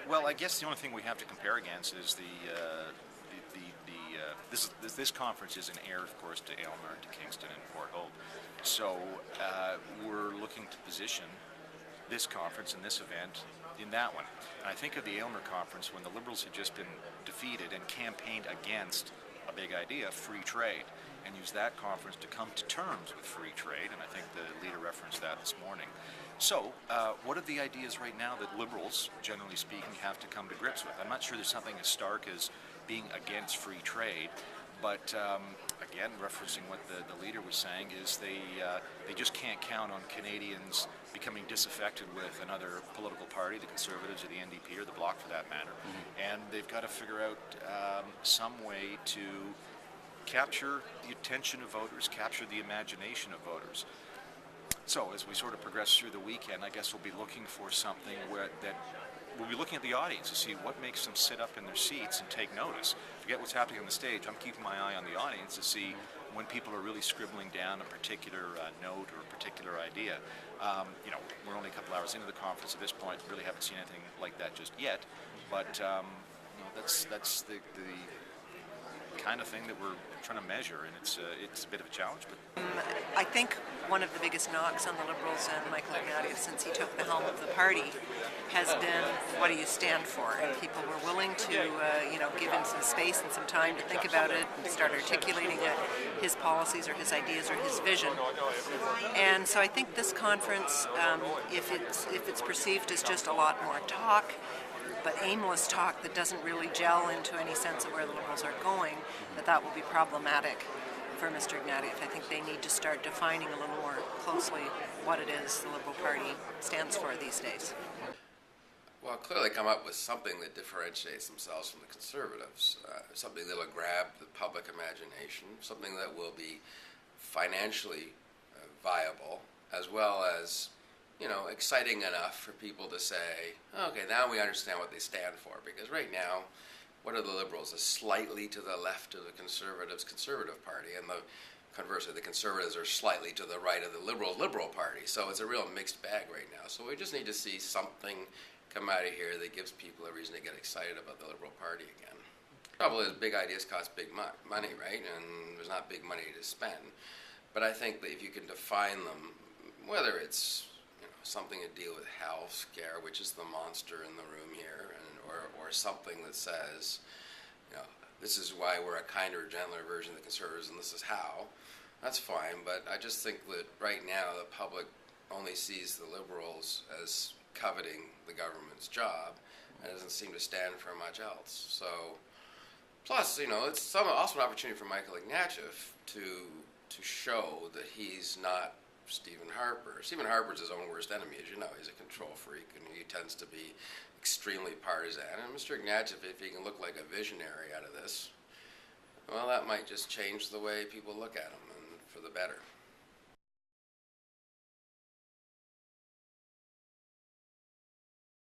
Well, I guess the only thing we have to compare against is this conference is an heir, of course, to Aylmer, to Kingston, and Port Hope. So we're looking to position this conference and this event in that one. And I think of the Aylmer conference when the Liberals had just been defeated and campaigned against a big idea, free trade, and used that conference to come to terms with free trade, and I think the leader referenced that this morning. So, what are the ideas right now that Liberals, generally speaking, have to come to grips with? I'm not sure there's something as stark as being against free trade, but again, referencing what the leader was saying, is they just can't count on Canadians becoming disaffected with another political party, the Conservatives or the NDP or the Bloc for that matter, and they've got to figure out some way to capture the attention of voters, capture the imagination of voters. So as we sort of progress through the weekend, I guess we'll be looking for something that we'll be looking at the audience to see what makes them sit up in their seats and take notice. Forget what's happening on the stage. I'm keeping my eye on the audience to see when people are really scribbling down a particular note or a particular idea. We're only a couple hours into the conference at this point. Really haven't seen anything like that just yet. But that's the kind of thing that we're trying to measure, and it's a bit of a challenge. But I think one of the biggest knocks on the Liberals and Michael Ignatieff since he took the helm of the party has been, what do you stand for? And people were willing to, give him some space and some time to think about it and start articulating his policies or his ideas or his vision. And so I think this conference, if it's perceived as just a lot more talk, but aimless talk that doesn't really gel into any sense of where the Liberals are going, that will be problematic for Mr. Ignatieff. I think they need to start defining a little more closely what it is the Liberal Party stands for these days. Well, clearly come up with something that differentiates themselves from the Conservatives, something that will grab the public imagination, something that will be financially viable, as well as exciting enough for people to say, okay, now we understand what they stand for. Because right now, what are the Liberals? Slightly to the left of the Conservatives' Conservative Party, and conversely, the Conservatives are slightly to the right of the Liberal Party. So it's a real mixed bag right now. So we just need to see something come out of here that gives people a reason to get excited about the Liberal Party again. The trouble is, big ideas cost big money, right? And there's not big money to spend. But I think that if you can define them, whether it's something to deal with health scare, which is the monster in the room here, or something that says, this is why we're a kinder, gentler version of the Conservatives, and this is how. That's fine, but I just think that right now the public only sees the Liberals as coveting the government's job, and doesn't seem to stand for much else. So, plus, it's also an opportunity for Michael Ignatieff to show that he's not Stephen Harper. Stephen Harper's his own worst enemy, as you know. He's a control freak, and he tends to be extremely partisan. And Mr. Ignatieff, if he can look like a visionary out of this, well, that might just change the way people look at him, and for the better.